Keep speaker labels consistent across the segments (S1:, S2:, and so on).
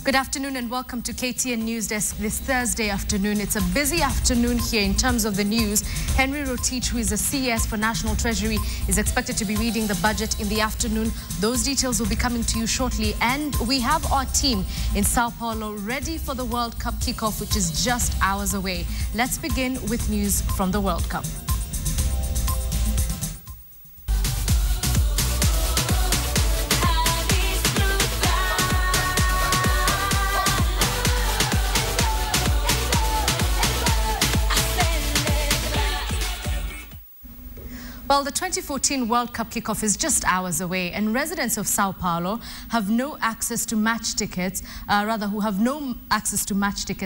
S1: Good afternoon and welcome to KTN Newsdesk this Thursday afternoon. It's a busy afternoon here in terms of the news. Henry Rotich, who is a CS for National Treasury, is expected to be reading the budget in the afternoon. Those details will be coming to you shortly. And we have our team in Sao Paulo ready for the World Cup kickoff, which is just hours away. Let's begin with news from the World Cup. Well, the 2014 World Cup kickoff is just hours away, and residents of Sao Paulo have no access to match tickets,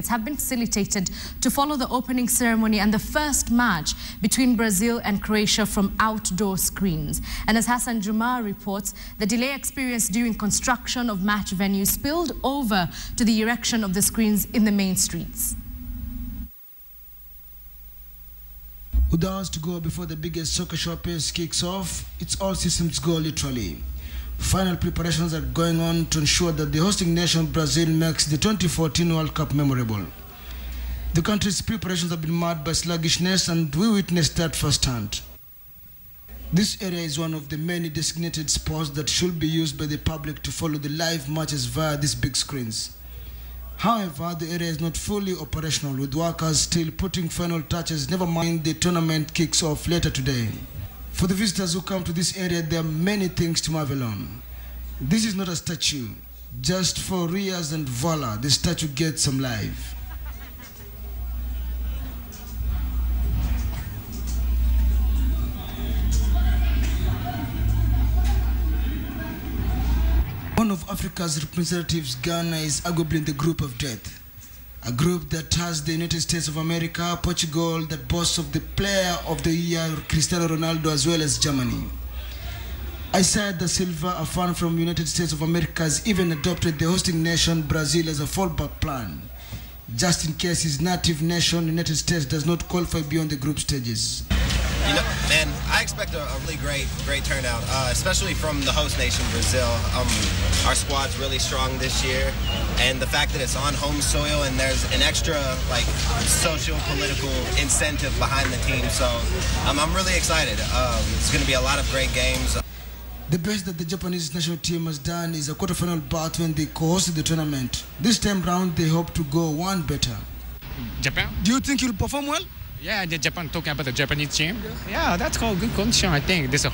S1: have been facilitated to follow the opening ceremony and the first match between Brazil and Croatia from outdoor screens. And as Hassan Juma reports, the delay experienced during construction of match venues spilled over to the erection of the screens in the main streets.
S2: With hours to go before the biggest soccer showcase kicks off, it's all systems go literally. Final preparations are going on to ensure that the hosting nation Brazil makes the 2014 World Cup memorable. The country's preparations have been marred by sluggishness, and we witnessed that firsthand. This area is one of the many designated spots that should be used by the public to follow the live matches via these big screens. However, the area is not fully operational, with workers still putting final touches, never mind the tournament kicks off later today. For the visitors who come to this area, there are many things to marvel on. This is not a statue. Just for Rias and voila, the statue gets some life. One of Africa's representatives, Ghana, is arguably in the group of death. A group that has the United States of America, Portugal, that boasts of the Player of the Year, Cristiano Ronaldo, as well as Germany. Isaiah da Silva, a fan from United States of America, has even adopted the hosting nation, Brazil, as a fallback plan, just in case his native nation, United States, does not qualify beyond the group stages.
S3: You know, man, I expect a really great turnout, especially from the host nation, Brazil. Our squad's really strong this year, and the fact that it's on home soil and there's an extra, social, political incentive behind the team. So I'm really excited. It's going to be a lot of great games.
S2: The best that the Japanese national team has done is a quarterfinal bout when they co-hosted the tournament. This time round, they hope to go one better.
S4: Japan?
S2: Do you think you'll perform well?
S4: Yeah, Japan, talking about the Japanese team. Yeah, that's called good condition, I think. There's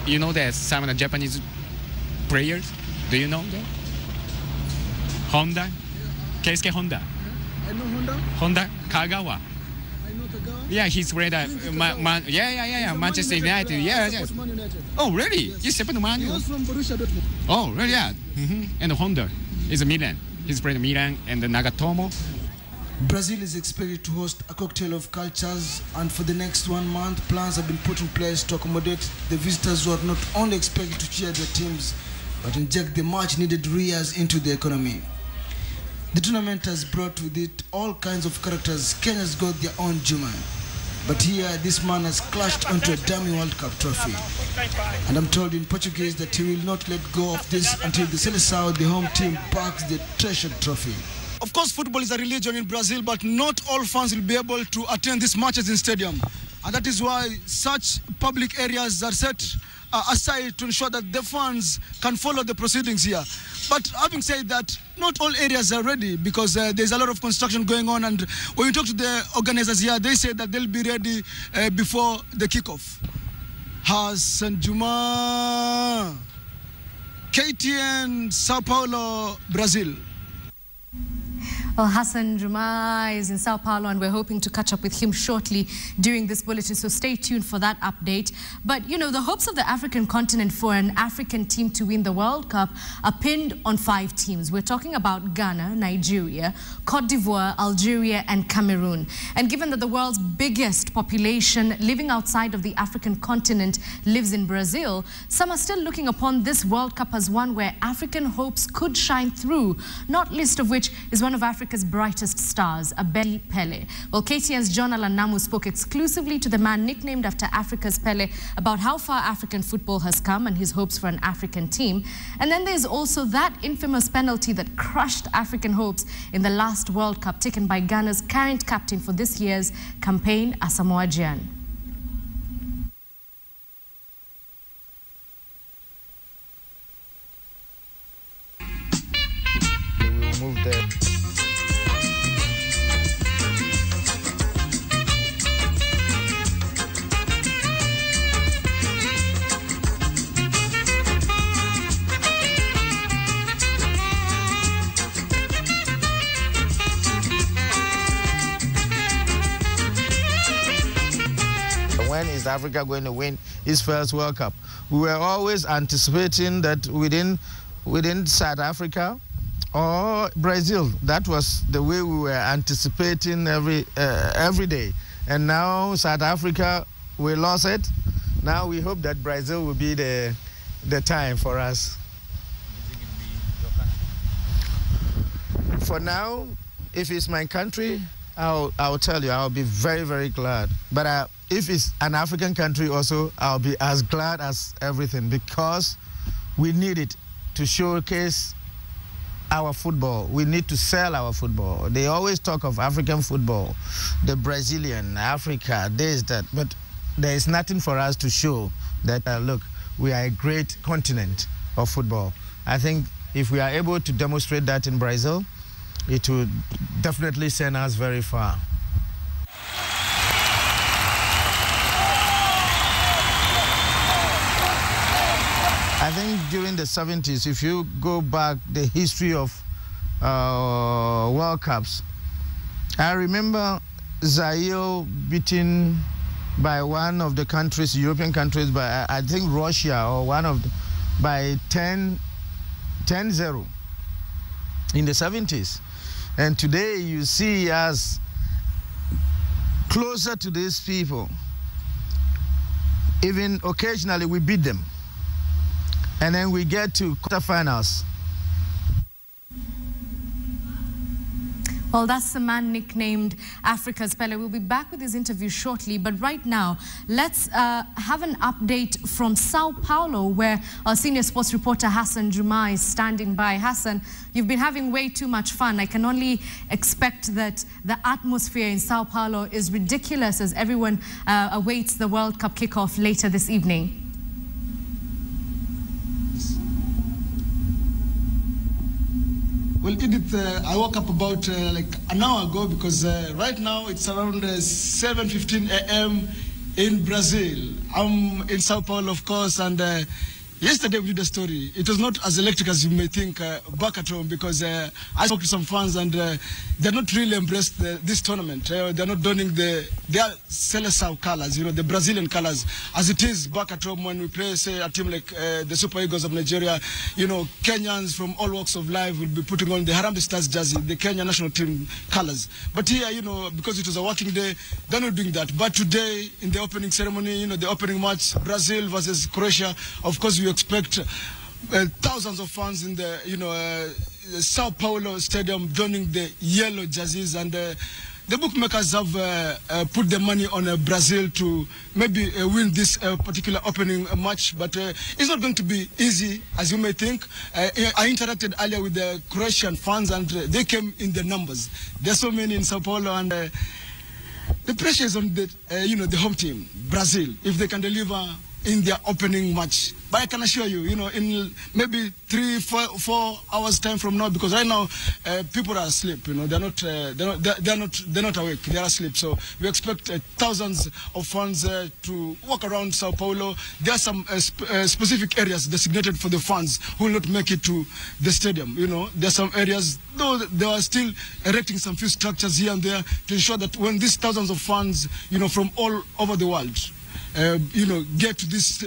S4: you know that some of the Japanese players, do you know them? Honda? Keisuke Honda.
S2: I know Honda.
S4: Honda Kagawa.
S2: I know Kagawa.
S4: Yeah, he's played at Manchester United. Yes.
S2: Man United.
S4: Oh, really?
S2: Yes.
S4: You support Man
S2: He was from Borussia Dortmund.
S4: Oh, really? Yeah. And Honda is Milan. He's played Milan and Nagatomo.
S2: Brazil is expected to host a cocktail of cultures, and for the next 1 month, plans have been put in place to accommodate the visitors who are not only expected to cheer their teams, but inject the much-needed Rias into the economy. The tournament has brought with it all kinds of characters. Kenya's got their own Juma. But here, this man has clashed onto a dummy World Cup trophy. And I'm told in Portuguese that he will not let go of this until the Seleção, the home team, backs the treasured trophy. Of course, football is a religion in Brazil, but not all fans will be able to attend these matches in stadium. And that is why such public areas are set aside to ensure that the fans can follow the proceedings here. But having said that, not all areas are ready because there's a lot of construction going on. And when you talk to the organizers here, they say that they'll be ready before the kickoff. Hassan Juma, KTN, Sao Paulo, Brazil.
S1: Well, Hassan Juma is in Sao Paulo, and we're hoping to catch up with him shortly during this bulletin, so stay tuned for that update. But, you know, the hopes of the African continent for an African team to win the World Cup are pinned on 5 teams. We're talking about Ghana, Nigeria, Cote d'Ivoire, Algeria, and Cameroon. And given that the world's biggest population living outside of the African continent lives in Brazil, some are still looking upon this World Cup as one where African hopes could shine through, not least of which is one of Africa's Africa's brightest stars, Abedi Pele. Well, KTN's John Alanamu spoke exclusively to the man nicknamed after Africa's Pele about how far African football has come and his hopes for an African team. And then there's also that infamous penalty that crushed African hopes in the last World Cup, taken by Ghana's current captain for this year's campaign, Asamoah Gyan.
S5: Move there. When is Africa going to win its first World Cup? We were always anticipating that within South Africa or Brazil. That was the way we were anticipating every day. And now South Africa, we lost it. Now we hope that Brazil will be the time for us. For now, if it's my country, I'll tell you, I'll be very, very glad. But if it's an African country also, I'll be as glad as everything, because we need it to showcase our football. We need to sell our football. They always talk of African football, the Brazilian, Africa, this, that, but there is nothing for us to show that, look, we are a great continent of football. I think if we are able to demonstrate that in Brazil, it will definitely send us very far. I think during the 70s, if you go back the history of World Cups, I remember Zaire beaten by one of the countries, European countries, by I think Russia or by 10-0 in the 70s. And today you see us closer to these people. Even occasionally we beat them. And then we get to quarterfinals.
S1: Well, that's the man nicknamed Africa's Pele. We'll be back with his interview shortly, but right now, let's have an update from Sao Paulo, where our senior sports reporter Hassan Juma is standing by. Hassan, you've been having way too much fun. I can only expect that the atmosphere in Sao Paulo is ridiculous as everyone awaits the World Cup kickoff later this evening.
S2: Well, Edith, I woke up about like an hour ago because right now it's around 7:15 a.m. in Brazil. I'm in Sao Paulo, of course, and yesterday we did a story. It was not as electric as you may think back at home, because I spoke to some fans and they're not really embraced this tournament. They're not donning their Seleção colors, you know, the Brazilian colors, as it is back at home when we play, say, a team like the Super Eagles of Nigeria. You know, Kenyans from all walks of life will be putting on the Harambee Stars jersey, the Kenya national team colors. But here, you know, because it was a working day, they're not doing that. But today, in the opening ceremony, you know, the opening match, Brazil versus Croatia, of course, we expect thousands of fans in the, you know, Sao Paulo Stadium donning the yellow jerseys, and the bookmakers have put their money on Brazil to maybe win this particular opening match, but it's not going to be easy, as you may think. I interacted earlier with the Croatian fans, and they came in the numbers. There's so many in Sao Paulo, and the pressure is on the, you know, the home team, Brazil, if they can deliver in their opening match. But I can assure you, you know, in maybe 3-4 hours time from now, because right now people are asleep. You know, they're not awake. They're asleep. So we expect thousands of fans to walk around Sao Paulo. There are some specific areas designated for the fans who will not make it to the stadium. You know, there are some areas, though they are still erecting some few structures here and there to ensure that when these thousands of fans, you know, from all over the world, you know, get to this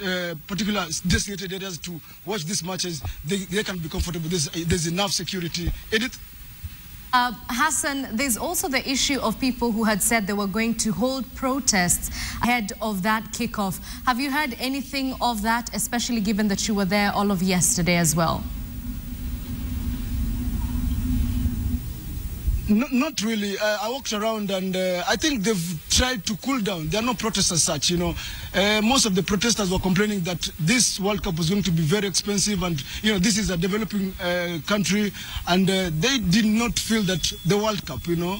S2: particular designated areas to watch these matches, they can be comfortable. There's enough security. Edith?
S1: Hassan, there's also the issue of people who had said they were going to hold protests ahead of that kickoff. Have you heard anything of that, especially given that you were there all of yesterday as well?
S2: Not really. I walked around and I think they've tried to cool down. There are no protests as such, you know. Most of the protesters were complaining that this World Cup was going to be very expensive and, you know, this is a developing country, and they did not feel that the World Cup, you know,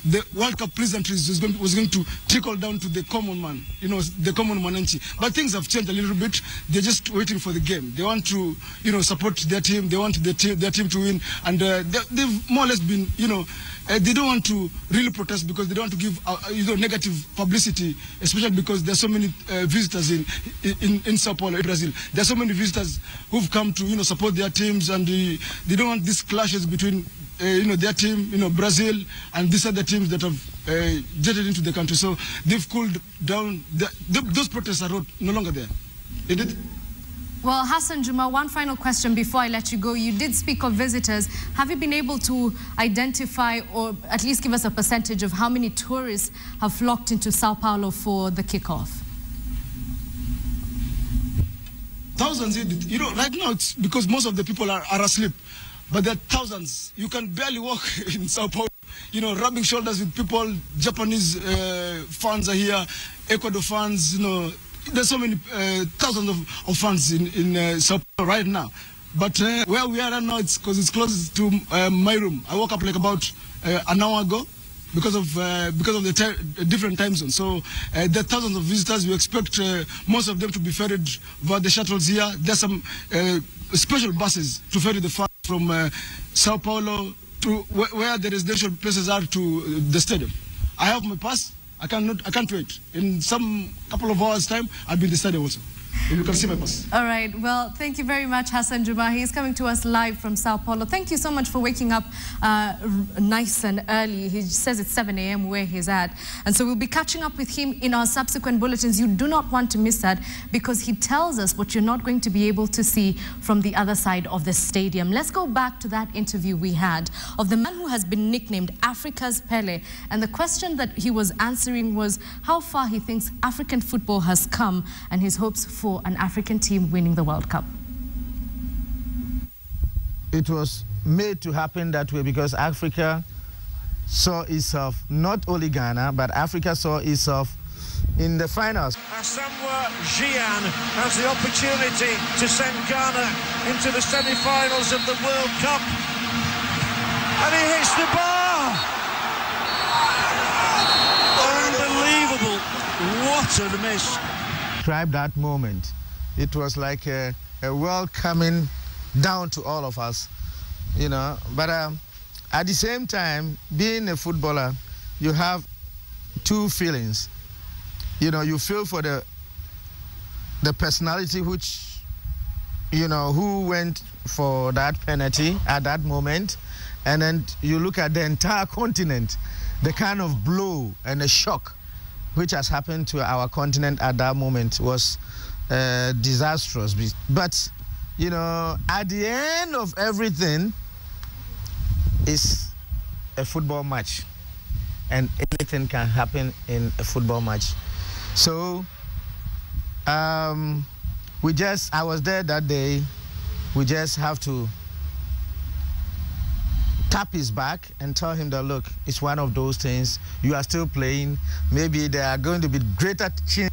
S2: the World Cup pleasantries was going to trickle down to the common man, you know, the common mananchi. But things have changed a little bit. They're just waiting for the game. They want to, you know, support their team. They want their team to win. And they've more or less been, you know, they don't want to really protest because they don't want to give, you know, negative publicity, especially because there's so many visitors in Sao Paulo, in Brazil. There's so many visitors who've come to, you know, support their teams, and they don't want these clashes between you know, their team, you know, Brazil, and these other teams that have jetted into the country. So they've cooled down. Those protests are no longer there. Isn't it?
S1: Well, Hassan Juma, one final question before I let you go. You did speak of visitors. Have you been able to identify or at least give us a percentage of how many tourists have flocked into Sao Paulo for the kickoff?
S2: Thousands, you know, right now it's because most of the people are asleep. But there are thousands. You can barely walk in Sao Paulo, you know, rubbing shoulders with people. Japanese fans are here, Ecuador fans, you know. There's so many thousands of fans in Sao Paulo right now. But where we are right now, it's because it's close to my room. I woke up like about an hour ago because of the different time zones. So there are thousands of visitors. We expect most of them to be ferried via the shuttles here. There's some special buses to ferry the fans from Sao Paulo to where the residential places are to the stadium. I have my pass. I can't wait. In some couple of hours' time, I'll be in the stadium also. You can see my pass.
S1: All right. Well, thank you very much, Hassan Juma. He's coming to us live from Sao Paulo. Thank you so much for waking up nice and early. He says it's 7 a.m. where he's at. And so we'll be catching up with him in our subsequent bulletins. You do not want to miss that because he tells us what you're not going to be able to see from the other side of the stadium. Let's go back to that interview we had of the man who has been nicknamed Africa's Pele. And the question that he was answering was how far he thinks African football has come and his hopes for an African team winning the World Cup.
S5: It was made to happen that way because Africa saw itself, not only Ghana, but Africa saw itself in the finals.
S6: Asamoah Gyan has the opportunity to send Ghana into the semi-finals of the World Cup. And he hits the bar! Unbelievable! What a miss!
S5: Describe that moment. It was like a world coming down to all of us, you know. But at the same time, being a footballer, you have two feelings. You know, you feel for the personality which, you know, who went for that penalty at that moment, and then you look at the entire continent, the kind of blow and the shock which has happened to our continent at that moment was disastrous. But, you know, at the end of everything is a football match. And anything can happen in a football match. So, I was there that day. We just have to tap his back and tell him that, look, it's one of those things. You are still playing. Maybe there are going to be greater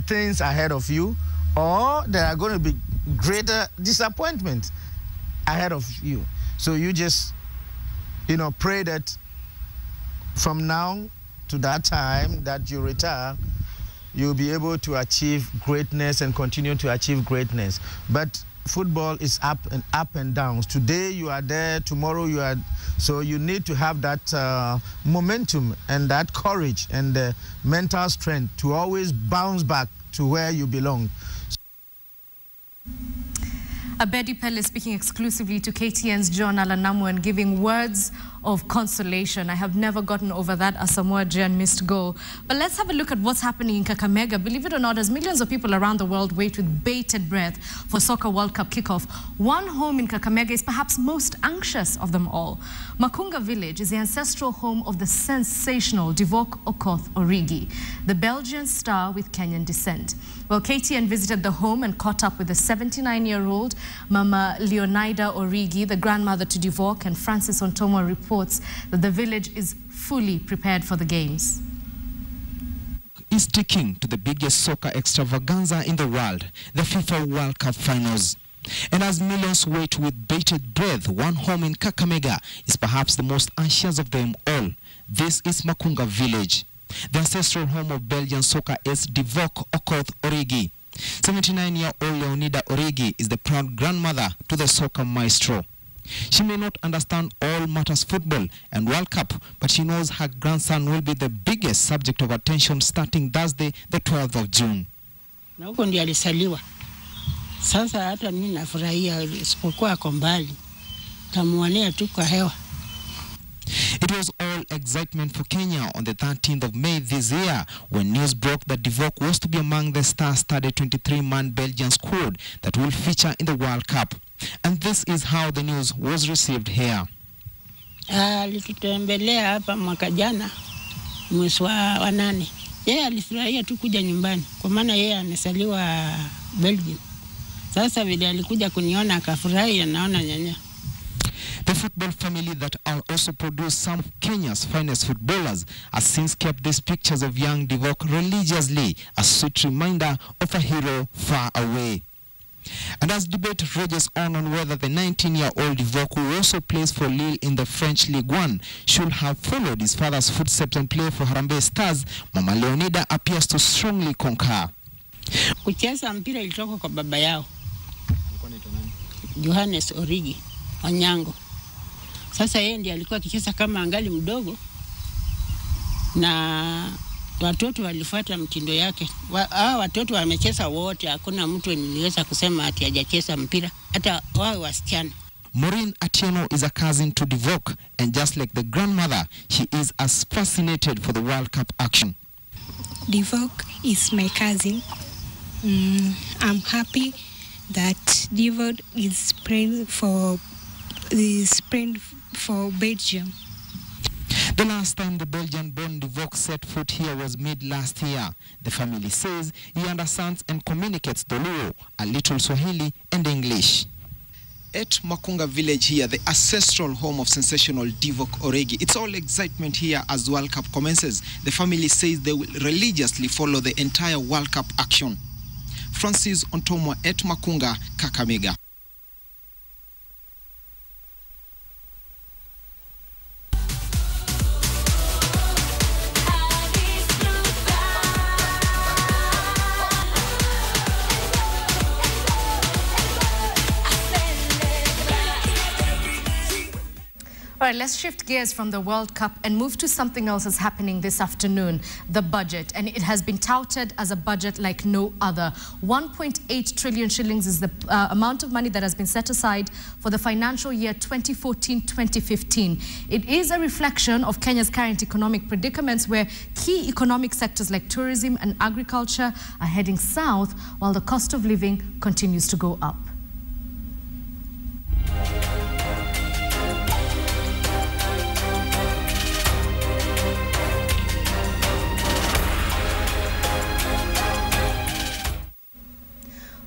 S5: things ahead of you, or there are going to be greater disappointment ahead of you. So you just, you know, pray that from now to that time that you retire, you'll be able to achieve greatness and continue to achieve greatness. But football is up and downs. Today you are there, tomorrow you are. So you need to have that momentum and that courage and the mental strength to always bounce back to where you belong.
S1: Abedi Pele speaking exclusively to KTN's John Alanamu and giving words of consolation. I have never gotten over that Asamoah Gyan missed goal. But let's have a look at what's happening in Kakamega. Believe it or not, as millions of people around the world wait with bated breath for Soccer World Cup kickoff, one home in Kakamega is perhaps most anxious of them all. Makunga village is the ancestral home of the sensational Divock Okoth Origi, the Belgian star with Kenyan descent. Well, KTN visited the home and caught up with the 79-year-old Mama Leonida Origi, the grandmother to Divock, and Francis Ontomo reports that the village is fully prepared for the games.
S7: Is sticking to the biggest soccer extravaganza in the world, the FIFA World Cup finals. And as millions wait with bated breath, one home in Kakamega is perhaps the most anxious of them all. This is Makunga village, the ancestral home of Belgian soccer ace Divock Okoth Origi. 79-year-old Leonida Origi is the proud grandmother to the soccer maestro. She may not understand all matters football and World Cup, but she knows her grandson will be the biggest subject of attention starting Thursday, the 12th of June.
S8: Na huko ndiye alisaliwa. Sasa hata mimi nafurahia isipokuwa ako mbali. Tamuonea tu kwa hewa.
S7: It was all excitement for Kenya on the 13th of May this year when news broke that Divock was to be among the star-studded 23-man Belgian squad that will feature in the World Cup. And this is how the news was received here.
S8: Alitutembelea hapa mwaka jana mwezi wa 8. Yeye alifurahia tu kuja nyumbani kwa maana yeye amesaliwa Belgium. Sasa vile alikuja kuniona akafurahi, anaona nyanya.
S7: The football family that are also produced some of Kenya's finest footballers has since kept these pictures of young Divock religiously, a sweet reminder of a hero far away. And as debate rages on whether the 19-year-old Divock, who also plays for Lille in the French Ligue 1, should have followed his father's footsteps and play for Harambee Stars, Mama Leonida appears to strongly concur.
S8: Kucheza mpira ilitoka kwa baba yao, Johannes Origi Onyango. Sasa yeye ndiye alikuwa akicheza kama angali mdogo na watoto walifuata mtindo yake. Hao watoto wamecheza wote, hakuna mtu niliweza kusema ati hajacheza mpira, hata wao wasichana.
S7: Maureen Atieno is a cousin to Divock, and just like the grandmother, she is as fascinated for the World Cup action.
S9: Divock is my cousin. I'm happy that Divock is playing for Belgium.
S7: The last time the Belgian-born Divock set foot here was mid-last year. The family says he understands and communicates Doluo, a little Swahili and English. At Makunga village here, the ancestral home of sensational Divock Origi, it's all excitement here as World Cup commences. The family says they will religiously follow the entire World Cup action. Francis Ontomwa at Makunga, Kakamega.
S1: All right, let's shift gears from the World Cup and move to something else that's happening this afternoon, the budget. And it has been touted as a budget like no other. 1.8 trillion shillings is the amount of money that has been set aside for the financial year 2014-2015. It is a reflection of Kenya's current economic predicaments, where key economic sectors like tourism and agriculture are heading south, while the cost of living continues to go up.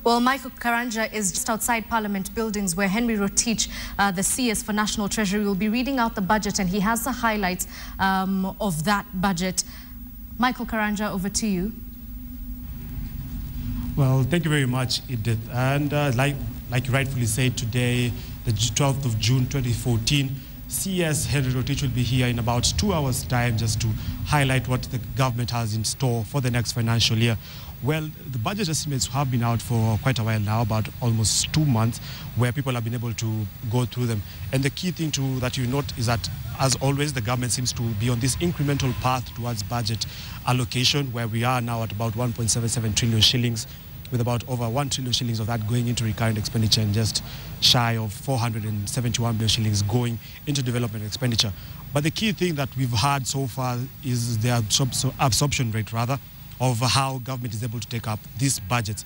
S1: Well, Michael Karanja is just outside Parliament buildings where Henry Rotich, the CS for National Treasury, will be reading out the budget, and he has the highlights of that budget. Michael Karanja, over to you.
S10: Well, thank you very much, Edith. And like you rightfully said, today, the 12th of June 2014, CS Henry Rotich will be here in about 2 hours' time just to highlight what the government has in store for the next financial year. Well, the budget estimates have been out for quite a while now, about almost 2 months, where people have been able to go through them. And the key thing that you note is that, as always, the government seems to be on this incremental path towards budget allocation, where we are now at about 1.77 trillion shillings, with about over 1 trillion shillings of that going into recurrent expenditure and just shy of 471 billion shillings going into development expenditure. But the key thing that we've had so far is the absorption rate, rather, of how government is able to take up these budgets.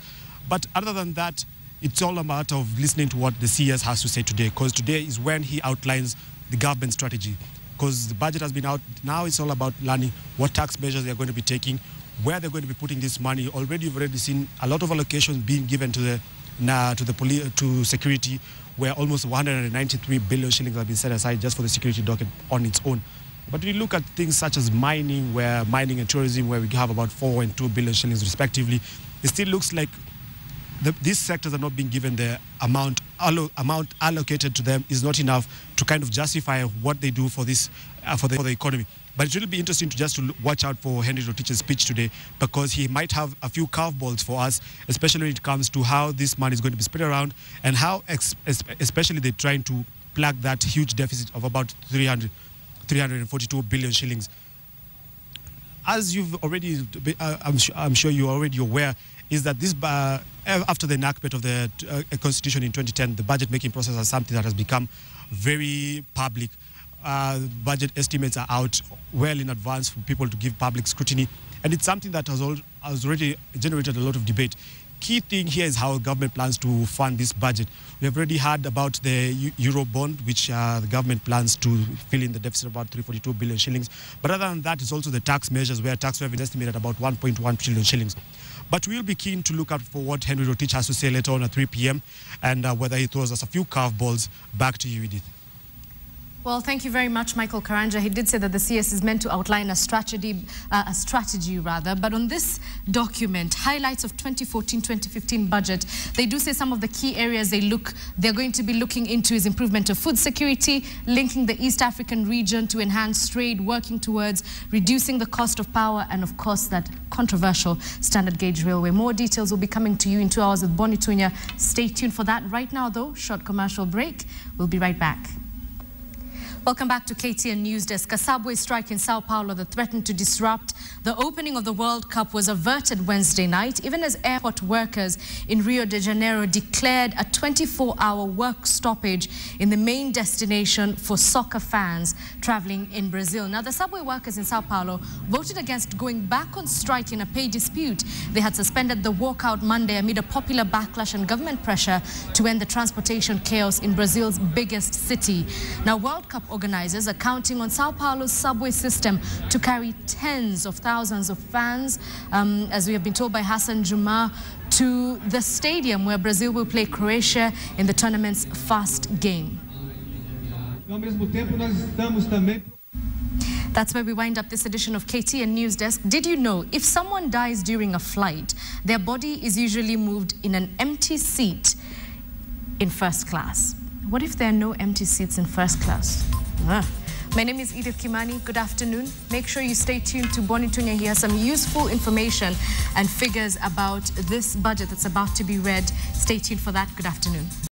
S10: But other than that, it's all a matter of listening to what the CS has to say today, because today is when he outlines the government strategy. Because the budget has been out, now it's all about learning what tax measures they're going to be taking, where they're going to be putting this money. Already, you've already seen a lot of allocations being given to the to security, where almost 193 billion shillings have been set aside just for the security docket on its own. But we look at things such as mining, and tourism, where we have about 4 and 2 billion shillings respectively, it still looks like these sectors are not being given the amount allocated to them is not enough to kind of justify what they do for this for the economy. But it will be interesting to watch out for Henry Rotich's speech today, because he might have a few curveballs for us, especially when it comes to how this money is going to be spread around and how especially they're trying to plug that huge deficit of about 342 billion shillings. As you've already, I'm sure you're already aware, is that this after the enactment of the Constitution in 2010, the budget making process is something that has become very public. Budget estimates are out well in advance for people to give public scrutiny, and it's something that has already generated a lot of debate. Key thing here is how government plans to fund this budget. We have already heard about the Euro bond, which the government plans to fill in the deficit of about 342 billion shillings. But other than that, it's also the tax measures, where tax revenue is estimated about 1.1 trillion shillings. But we'll be keen to look out for what Henry Rotich has to say later on at 3 p.m. and whether he throws us a few curveballs. Back to you, Edith.
S1: Well, thank you very much, Michael Karanja. He did say that the CS is meant to outline a strategy, but on this document, highlights of 2014-2015 budget, they do say some of the key areas they're going to be looking into is improvement of food security, linking the East African region to enhance trade, working towards reducing the cost of power, and of course that controversial standard gauge railway. More details will be coming to you in 2 hours with Bonnie Tunya. Stay tuned for that. Right now, though, short commercial break. We'll be right back. Welcome back to KTN Newsdesk. A subway strike in Sao Paulo that threatened to disrupt the opening of the World Cup was averted Wednesday night, even as airport workers in Rio de Janeiro declared a 24-hour work stoppage in the main destination for soccer fans traveling in Brazil. Now, the subway workers in Sao Paulo voted against going back on strike in a pay dispute. They had suspended the walkout Monday amid a popular backlash and government pressure to end the transportation chaos in Brazil's biggest city. Now, World Cup organizers are counting on Sao Paulo's subway system to carry tens of thousands of fans, as we have been told by Hassan Juma, to the stadium where Brazil will play Croatia in the tournament's first game. That's where we wind up this edition of KTN Newsdesk. Did you know if someone dies during a flight, their body is usually moved in an empty seat in first class? What if there are no empty seats in first class? My name is Edith Kimani. Good afternoon. Make sure you stay tuned to Bonnie Tunya. He has some useful information and figures about this budget that's about to be read. Stay tuned for that. Good afternoon.